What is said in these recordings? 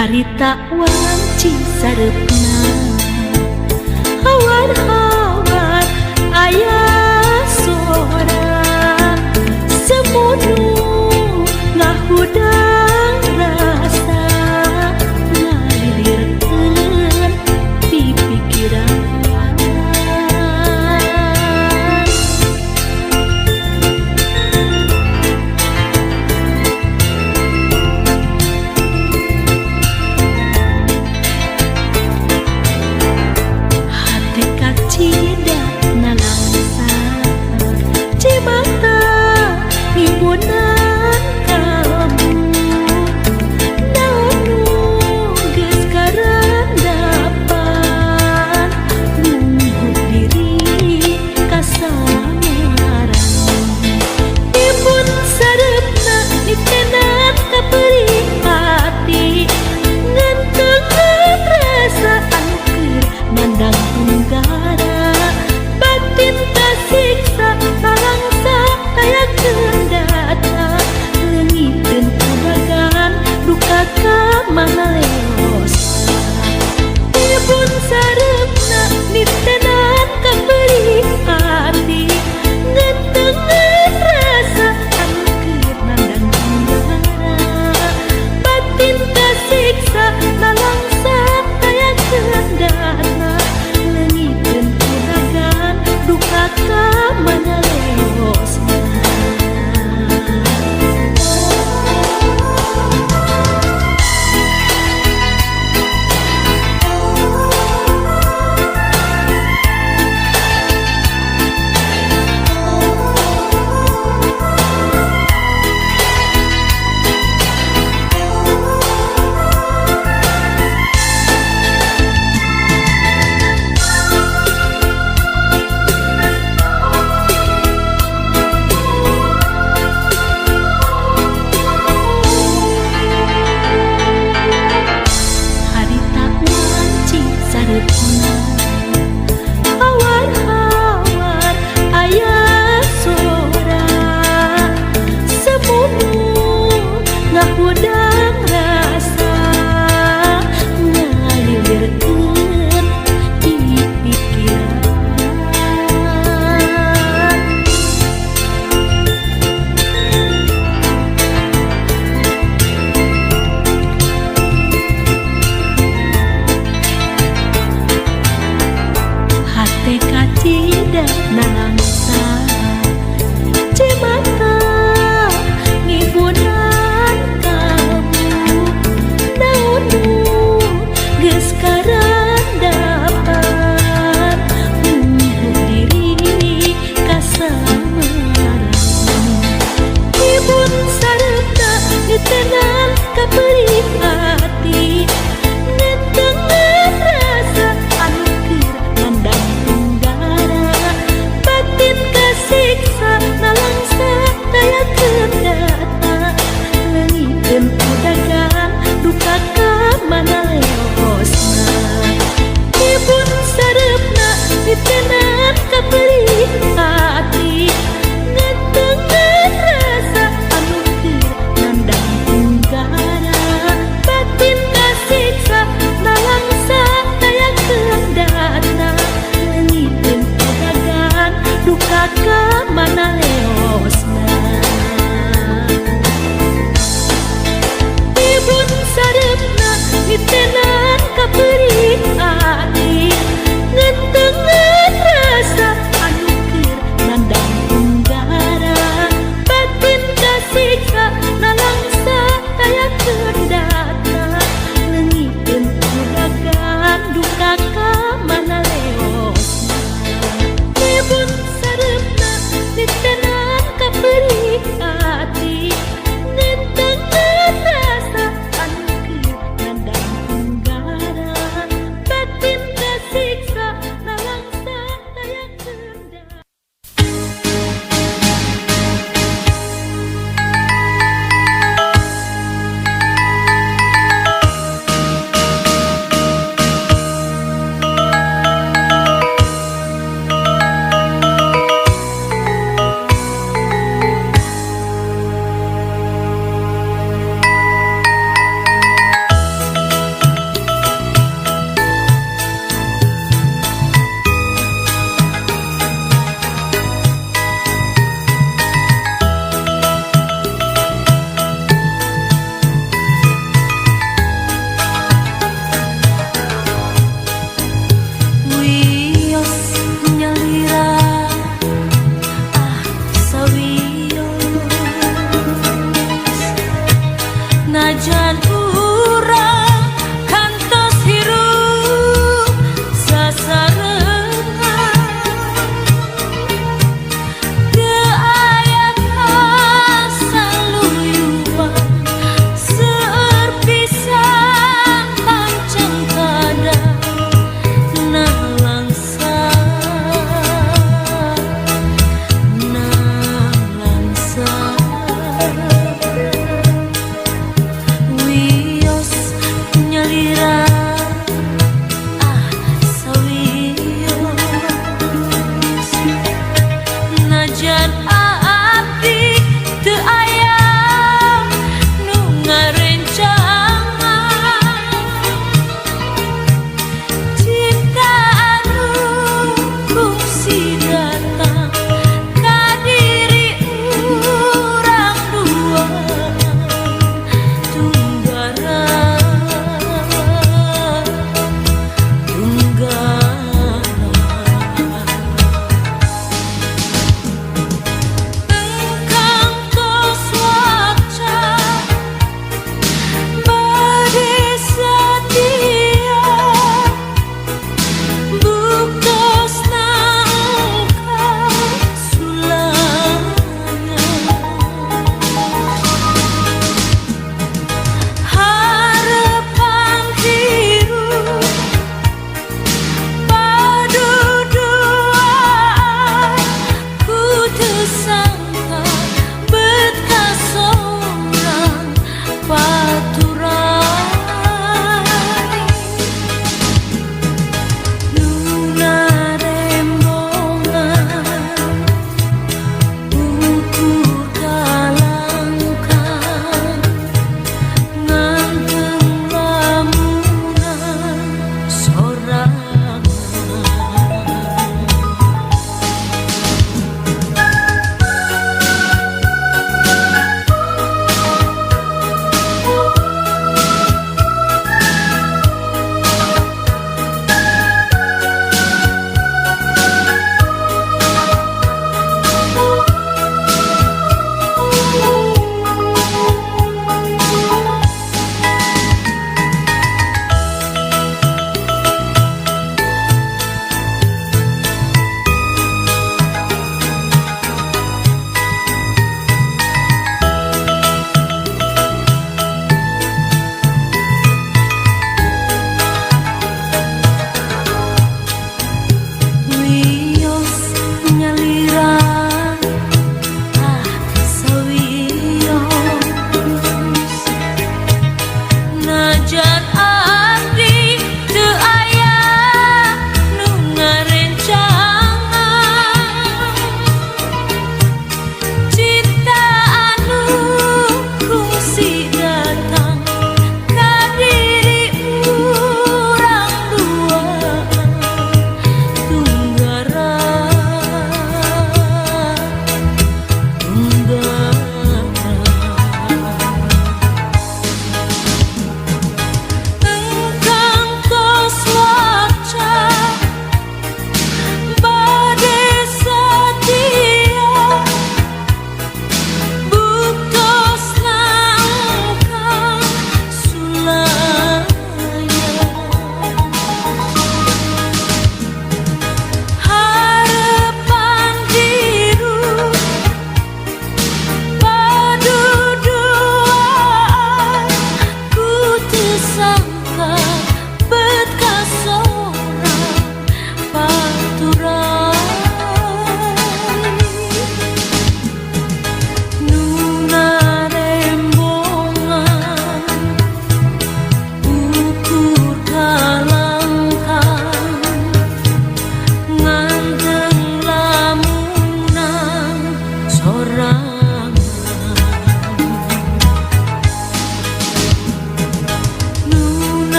harita wanci sarepna hawar-hawar aya sora semunu ngahudang rasa ngalirkeun di pikiran cimata ibu na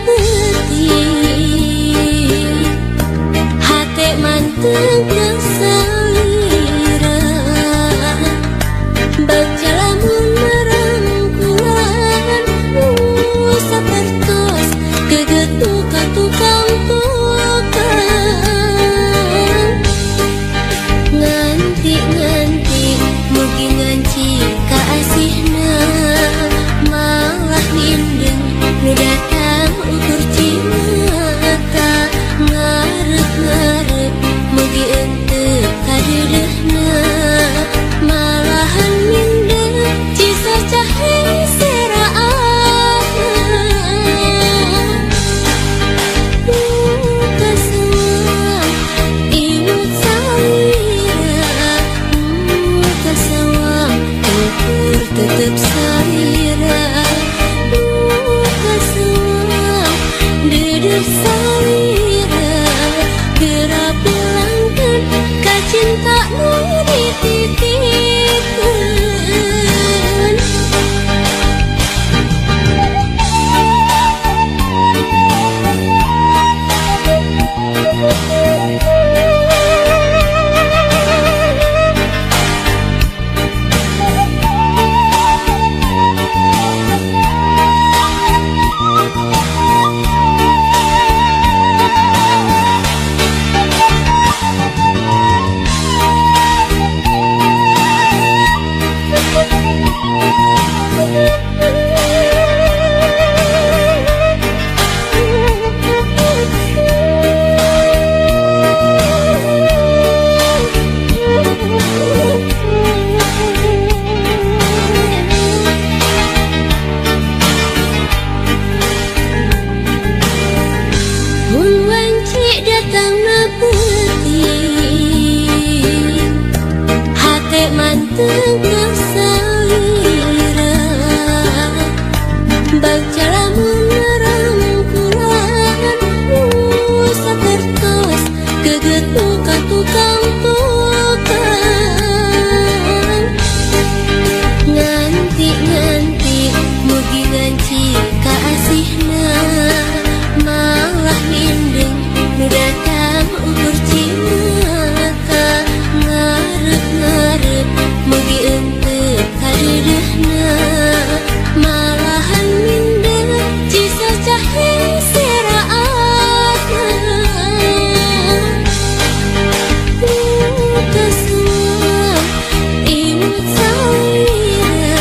peting hate manteng kesalira baca lamun merangkulan sapertos gegetu ka tukang tukang nganti mugi nganci ka asihna malah mindeng nu datang ukur cimata ngarep mugi ente kadeuleuhna malahan mindeng cisa cahe seraan kasawang imut salira kasawang ukur tetep salira kasawang dedeh salira geura bilangkeun ka cinta nu dititipkeun. Mun wanci datangna peting hate manteng kesalira baca lamun merangkulan sapertos gegetu ka tukang tukang nganti mugi nganci ka asihna malah mindeng nu datang ukur cimata ngarep mugi ente kadeuleuhna malahan mindeng cisa cahe seraan kasawang imut salira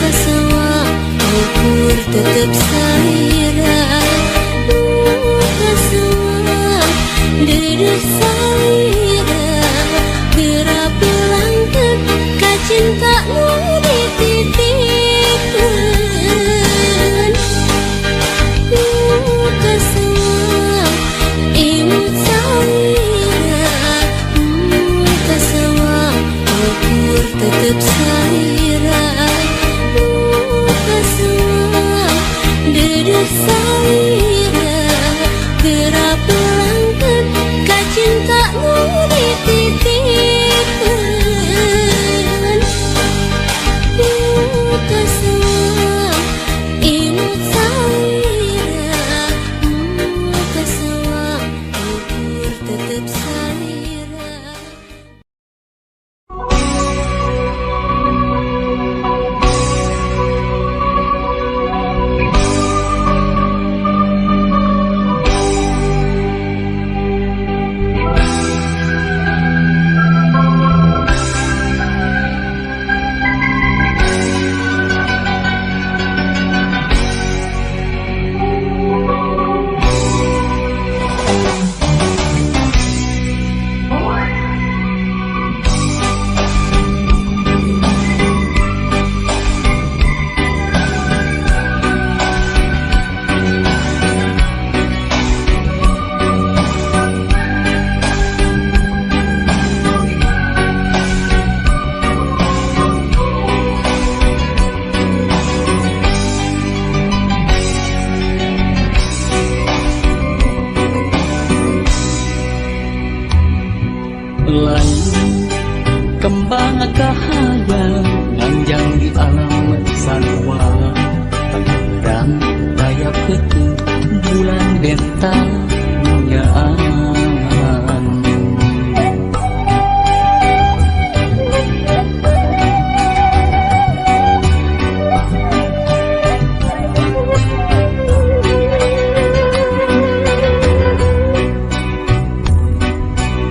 kasawang ukur tetep salira kasawang dedeh salira geura bilangkeun ka cinta nu dititipkeun. Kasawang imut salira kasawang ukur tetep salira kasawang dedeh salira geura bilangkeun ka cinta nu dititipkeun. Kasawang imut salira kasawang ukur tetep salira. kembang kahayang nanjang di alam sarwa Tangerang daya bentangnyaan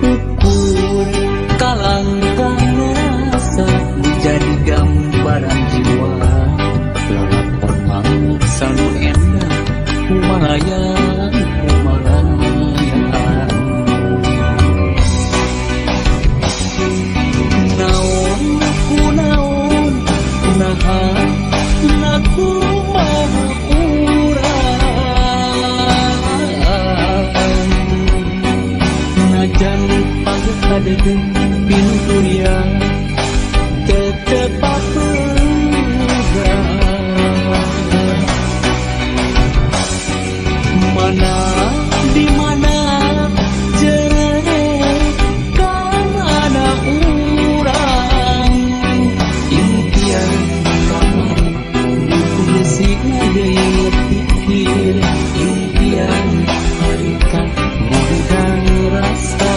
ukur kalangkang rasa menjadi gambaran jiwa lalapon mangsa nu endah kumalayan kumalayan naon kunaon kunaha naku maha urang najan pagkadegen pinurian tetep apegang mana di mana jerene kana urang impian kamari dikulisina deui pikir impian harita mundang rasa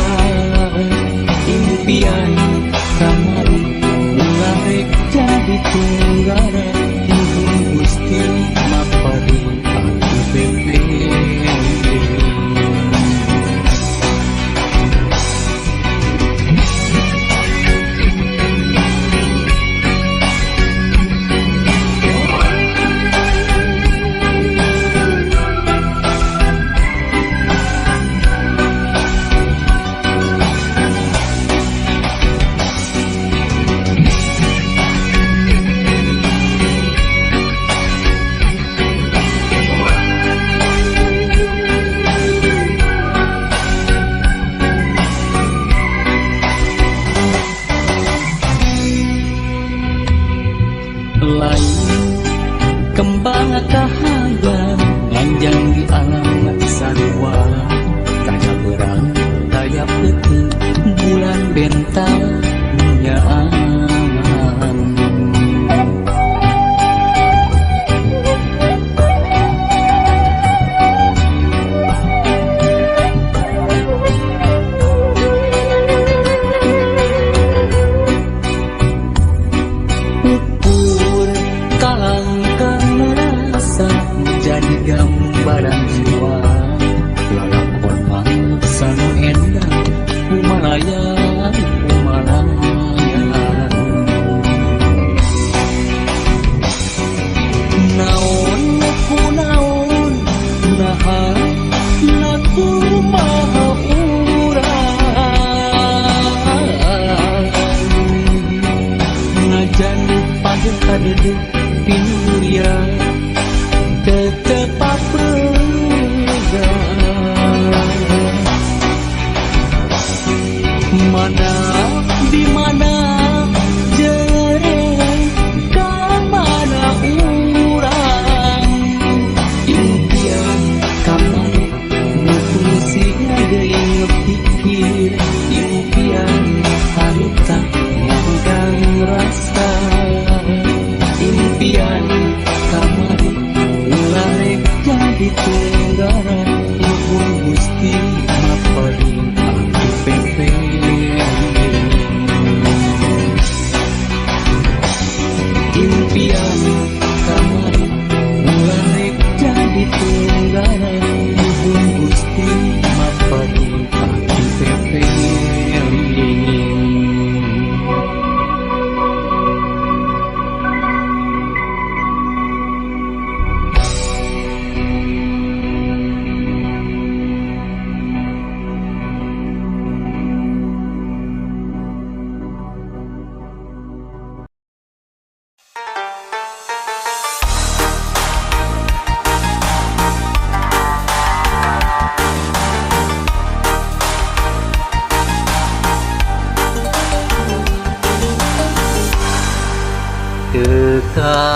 impian kamari ularek jadi tunggara Gusti mapari aku pepe lain kembang kahayang nganjang di alam sarua kaya berang kaya peti bulan bentang nyaan jadi gambaran jiwa lalapon mangsa nu endah kumalayan kumalayan naon kunaon naha naku maha urang najan pagkadegen pinurian tetep apegang mana di mana jereng ka mana urang impian kamari nutulisina deui pikir impian harita manggang rasa impian kamari ularek jadi tunggara nuhun Gusti mapari aku pepe impian kamari ularek jadi tunggara nuhun Gusti mapari aku pepe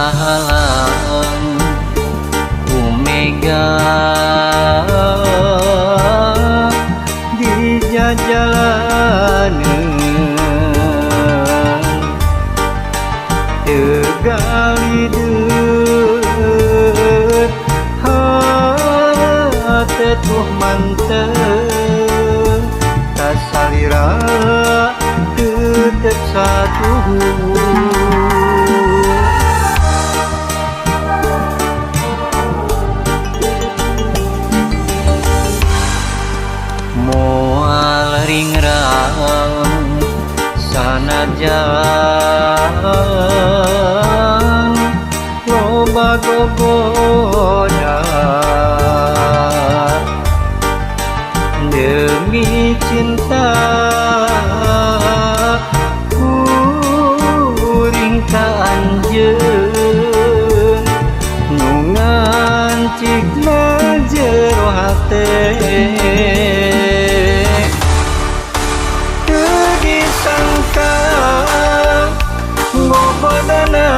kekahalang Omega di jalanan tegali deut hate tuh sanajan loba gogoda demi cinta kuring ka anjeun nu ngancikna jero hate teu disangka ngobodana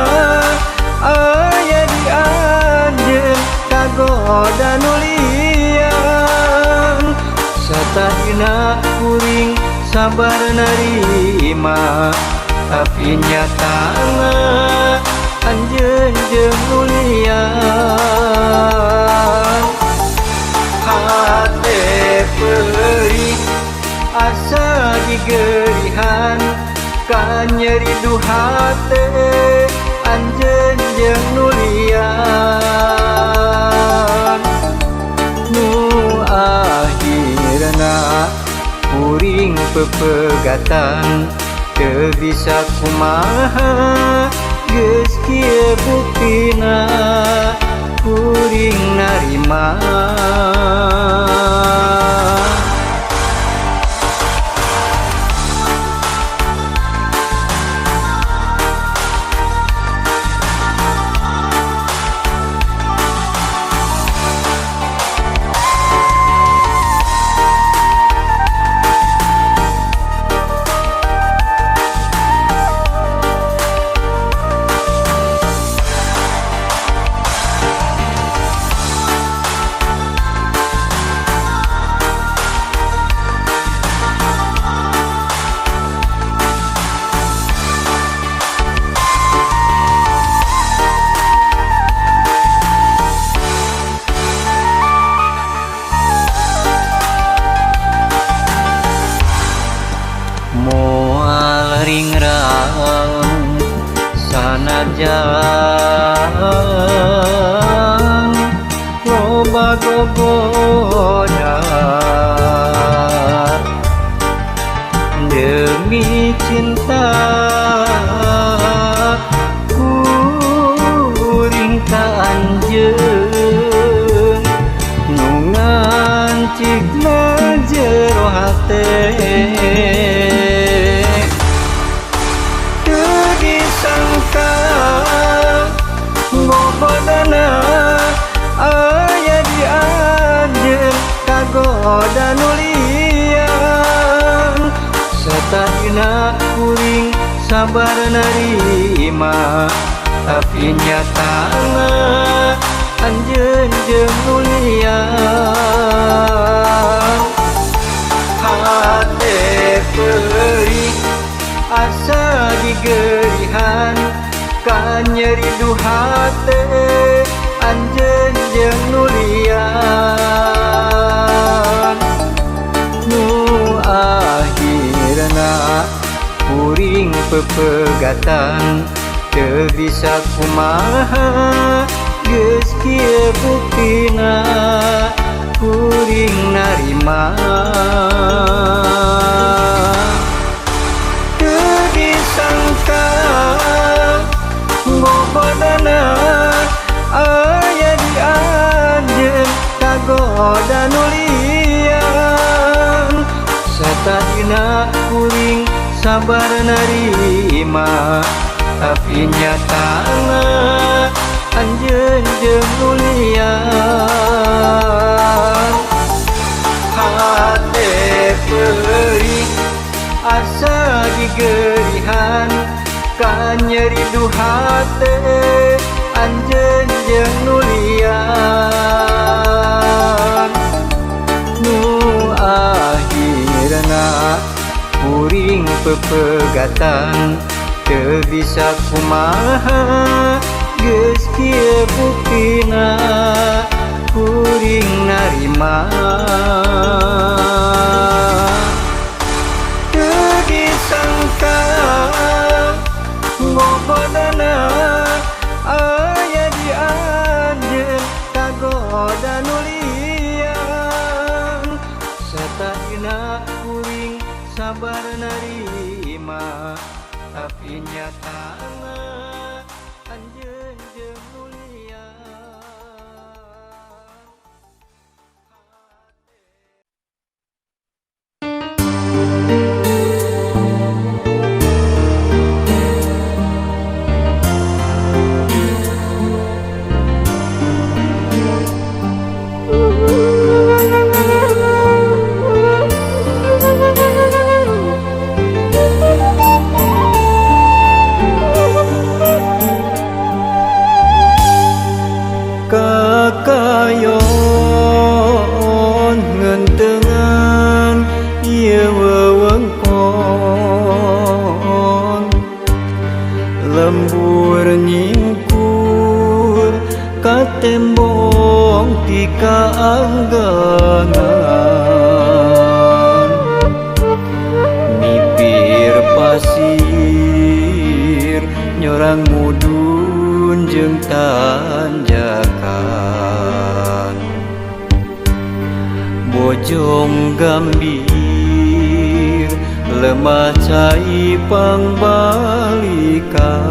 aya di anjeun kagoda nulian satahina kuring sabar narima tapi nyatana anjeun jeung nulian hate perih asa digerihan ka nyeri du hate anjeun jeung nulian nu akhirna kuring pepegatan teu bisa kumaha geus kieu buktina kuring narima moal ringrang sanajan loba gogoda demi cinta kuring ka anjeun nu ngancikna jero hate ngobodana aya di anjeun kagoda nulian satahina kuring sabar narima tapi nyatana anjeun jeung nulian hate perih asa digerihan ka nyeri du hate anjeun jeung nulian nu akhirna kuring pepegatan teu bisa kumaha geus kieu buktina kuring narima teu disangka ngobodana aya di anjeun kagoda nulian satahina kuring sabar narima tapi nyatana anjeun jeung nulian hate perih asa digerihan ka nyeri du hate anjeun jeung nulian nu akhirna kuring pepegatan teu bisa kumaha geus kieu buktina kuring narima teu disangka ngobodana aya di anjeun kagoda nulian satahina kuring sabar narima Pinyatana anjeun jeung mulia. Kakayon ngentengan ieu wewengkon lembur nyingkur ka tembong ti kaanggangan mipir pasir nyorang mudun jeung tanjakan bojong gambir lemah cai pangbalikan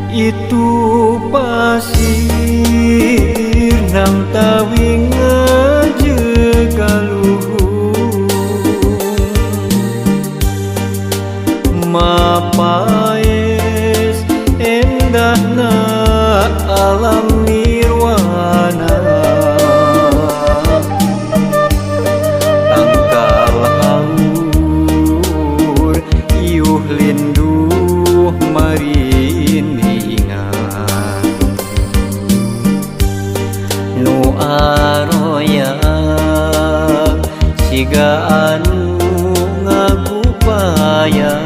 itu pasir nang tawing ngajeugaluhung mapaes endahna alam nirwana tangkal haur iuh linduh marindingan nu aroya siga anu ngagupaya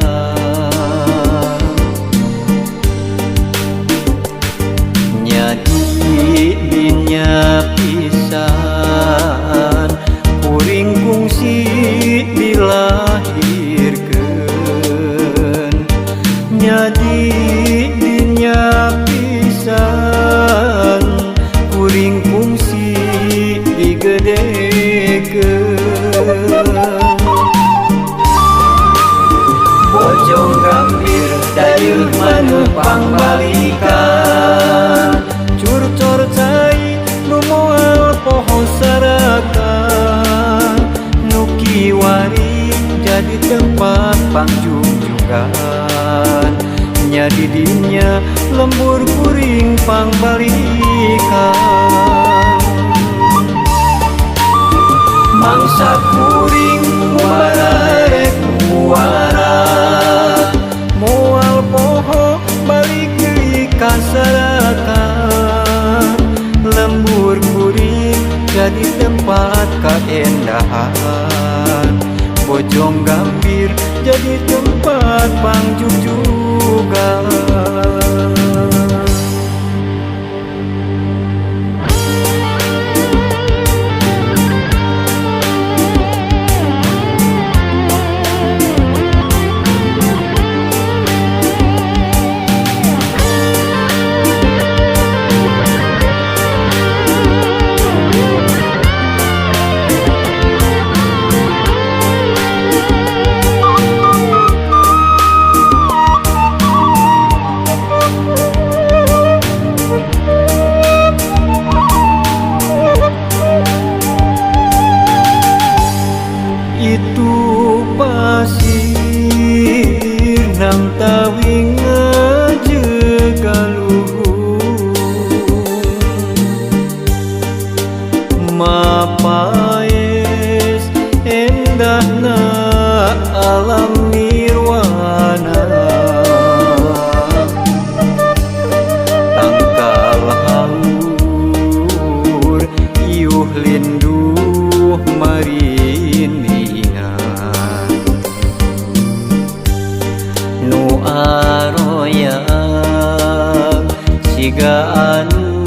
nyadi dinya pisan kuring kungsi dilahirkeun nyadi dinya pisan kuring kungsi digedekeun bojong gambir dayeuh maneuh pangbalikan curcor cai nu moal poho sarakan nu kiwari jadi tempat pangjungjugan nyadi dinya lembur kuring pangbalikan mangsa kuring mubarek muara moal poho balik deui ka sarakan lembur kuring jadi tempat kaendahan bojong gambir jadi tempat pangjungjugan itu pasir nang tawing ngajeugaluhung mapaes endahna alam nirwana tangkal haur iuh linduh marindingan nu aroya siga anu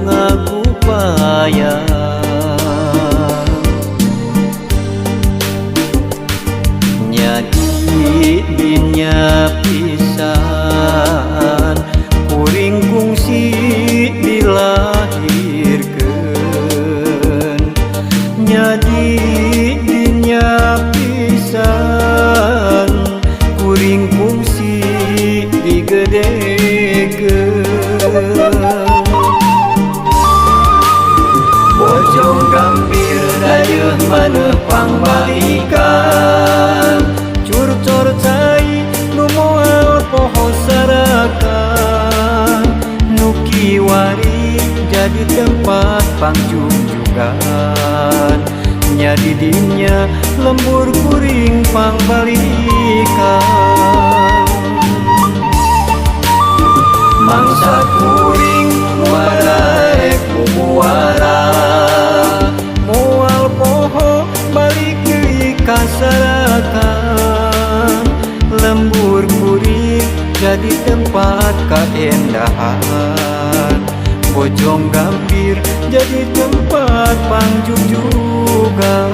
ngagupaya nyadi dinya pisan maneh pangbalikan curcor cai nu moal poho sarakan nu kiwari jadi tempat pangjungjugan nya di dinya lembur kuring pangbalikan mangsa kuring badaek bubuara moal poho balik deui ka sarakan lembur kuring jadi tempat kaendahan bojong gambir jadi tempat pangjungjugan.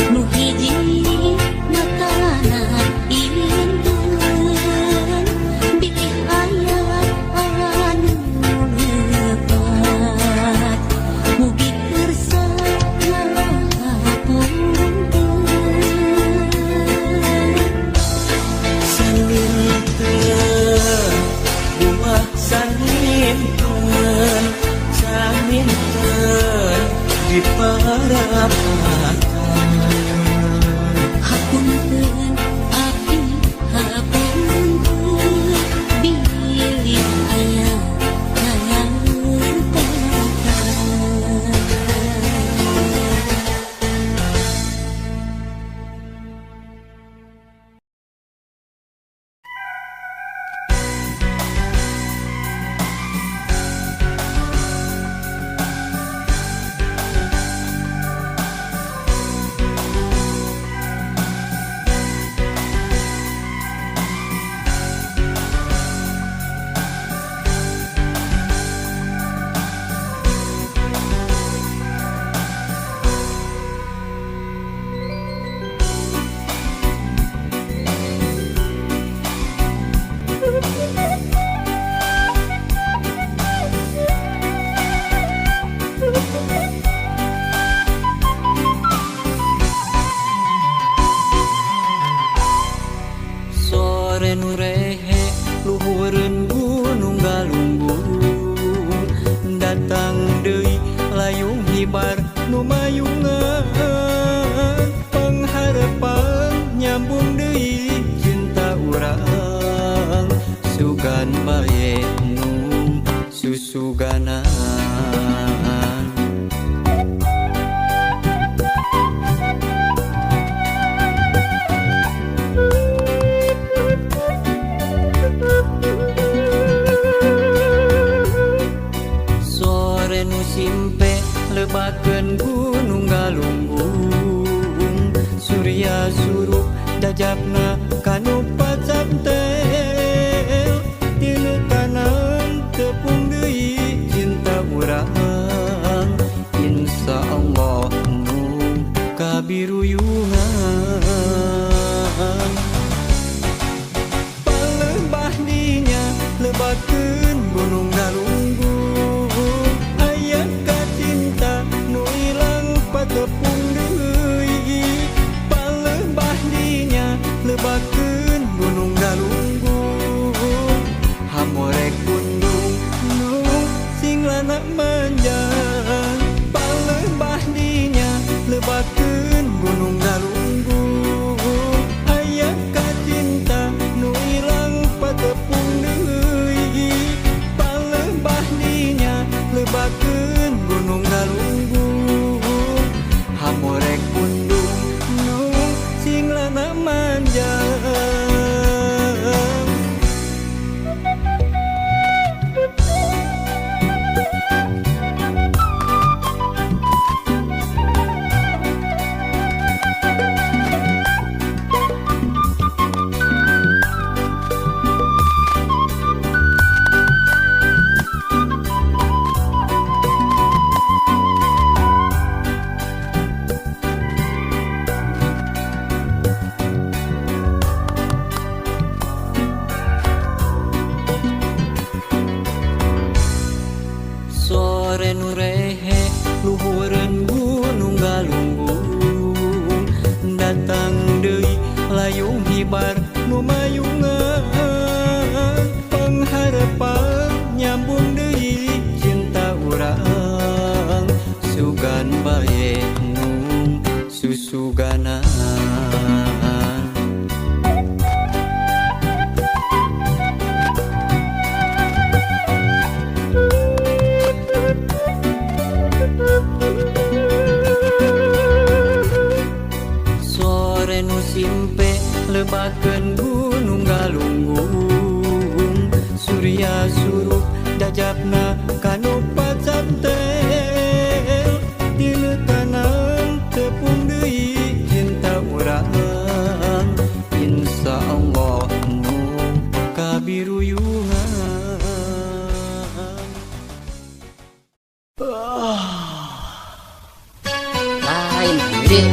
Nu hiji matana dajabna kanu pacantel tilu tanam tepung deui cinta urang insya Allah nu kabiruyungan palebah dinya lebakeun gunung galunggung aya kacinta nu ilang patepung deui palebah dinya lebakeun gunung galunggung hamorek kundung nu sing lanak manjang palebah dinya lebakeun gunung galunggung aya kacinta nu ilang patepung deui palebah dinya lebakeun gunung galunggung hamorek kundung nu sing lanak manjang sore nu rehe luhureun gunung galunggung datang deui layung hibar nu mayungan pangharepan nyambung deui cinta urang sugan bae nu susuganan sore nu simpe lebakeun gunung galunggung surya surup dajabna kanu pacantel tilu tanam tepung deui cinta urang insya Allah nu kabiruyungan lain diri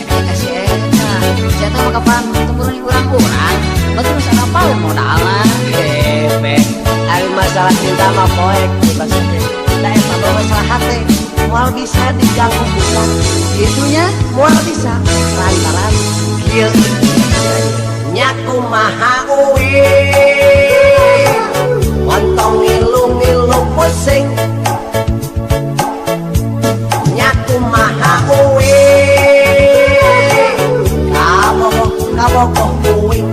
kasih eta jatuh mah kapan temurun urang-urang betul sana apa modalna bebek ari masalah cinta mah poek bebas teh da eta mah masalah hati moal bisa diganggu bukan itunya moal bisa lantaran kieu nya kumaha uwi montong ngilu-ngilu pusing nya kumaha uwi kabogoh kuing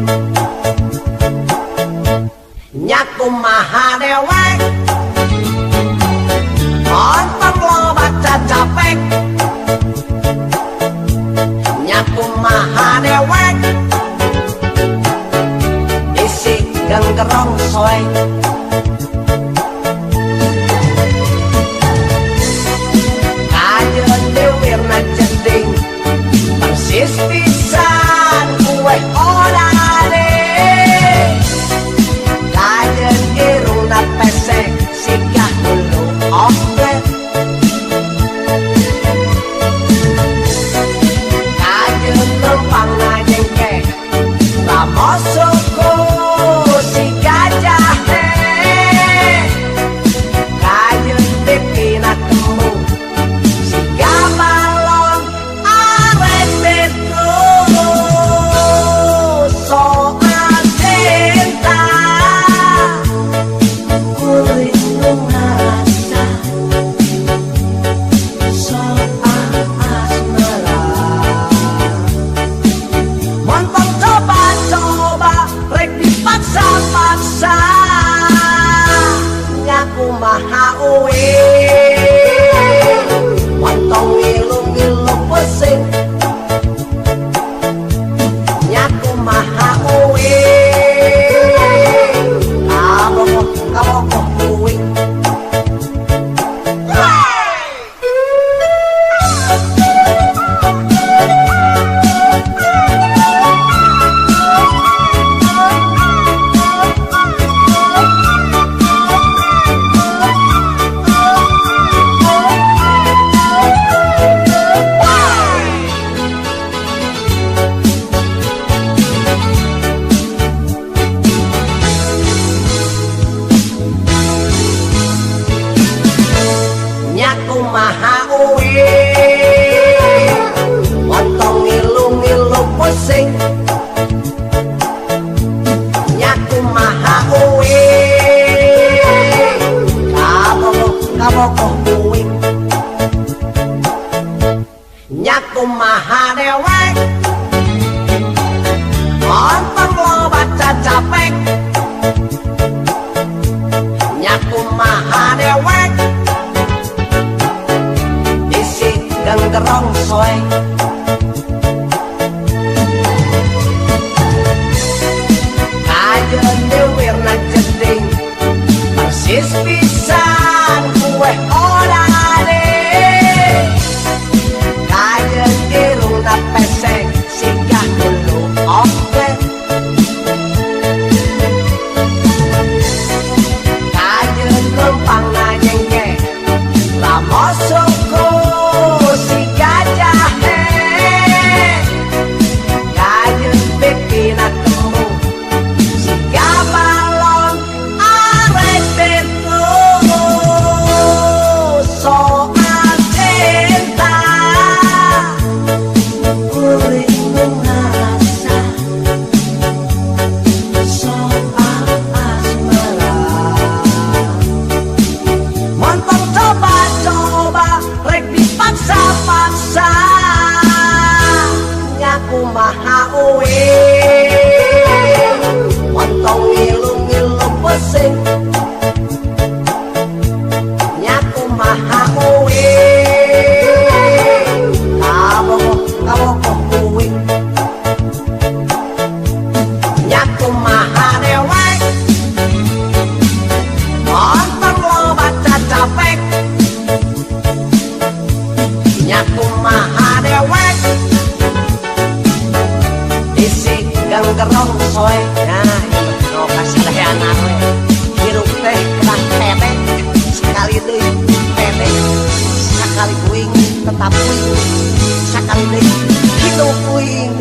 nya kumaha dewek montong loba cacapek nya kumaha dewek isi ganggerong soe kajeun dewirna jending persis pisan kue orane kajeun irungna pesek sikah hulu ombet kajeun lempangna jengke lamosuku si gajah kajeun pipina temu si gabalon arek betul kumaha uwi Montong ngilu-ngilu pesing Nya kumaha uwi Kabogoh kuwi Nya kumaha dewek Montong lobat cacapek Nya kumaha dewek Gang gerong soe nah no kasalehan we hirup teh kerah tete sekali deui tete sakali kuing tetap kuing sakali deui hidup kuing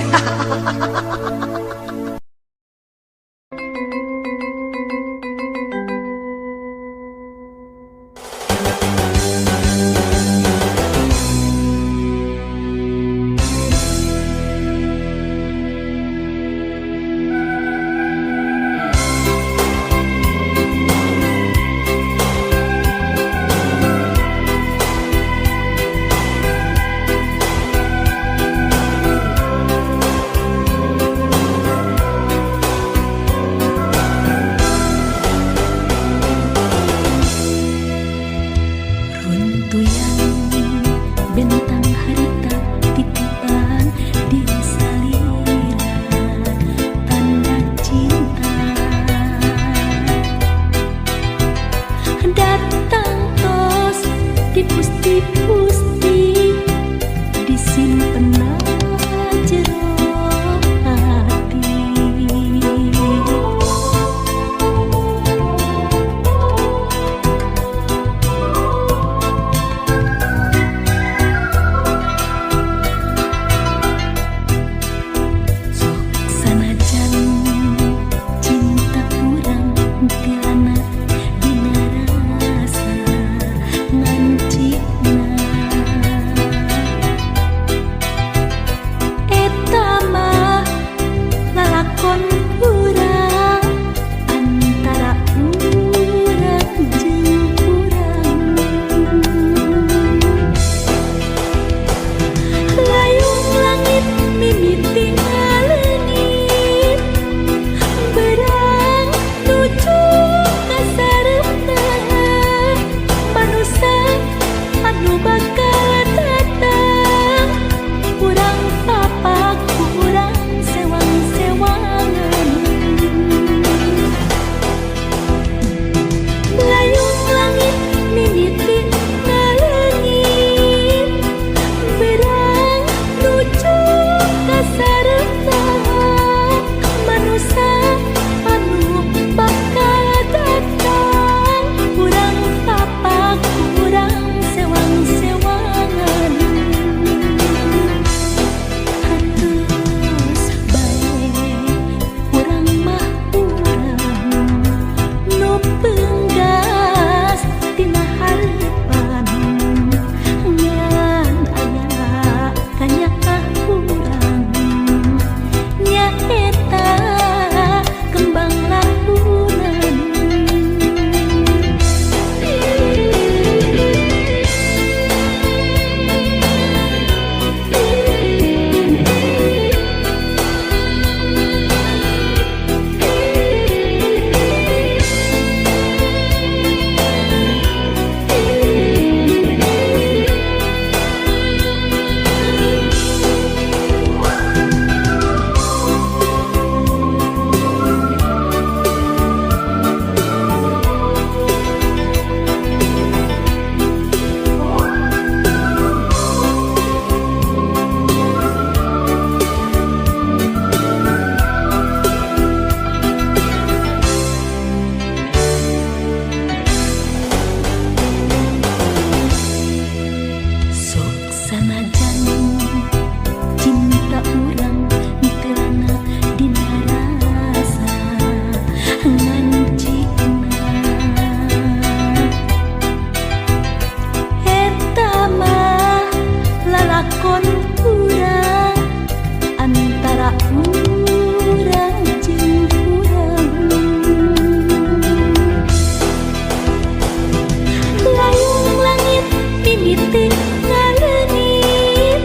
ngalengit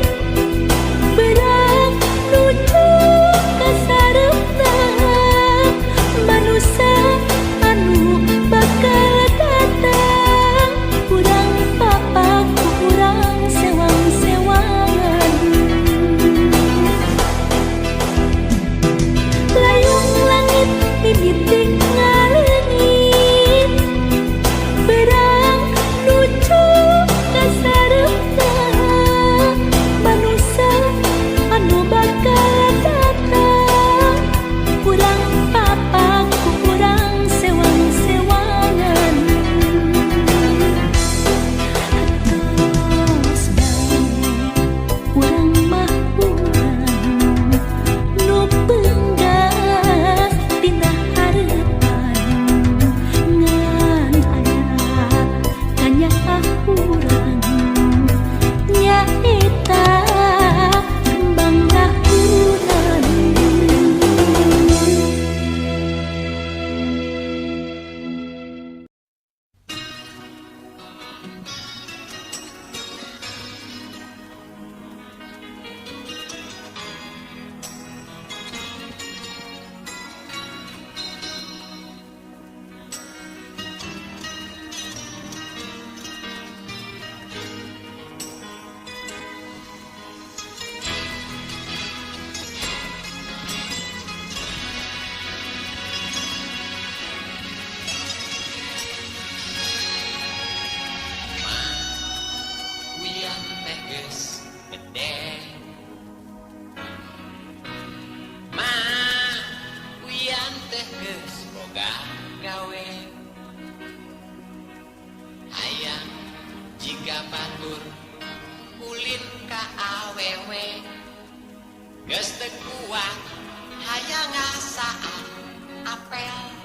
berang nuju batur ulin ka awewe geus teu kuat hayang ngasaan apel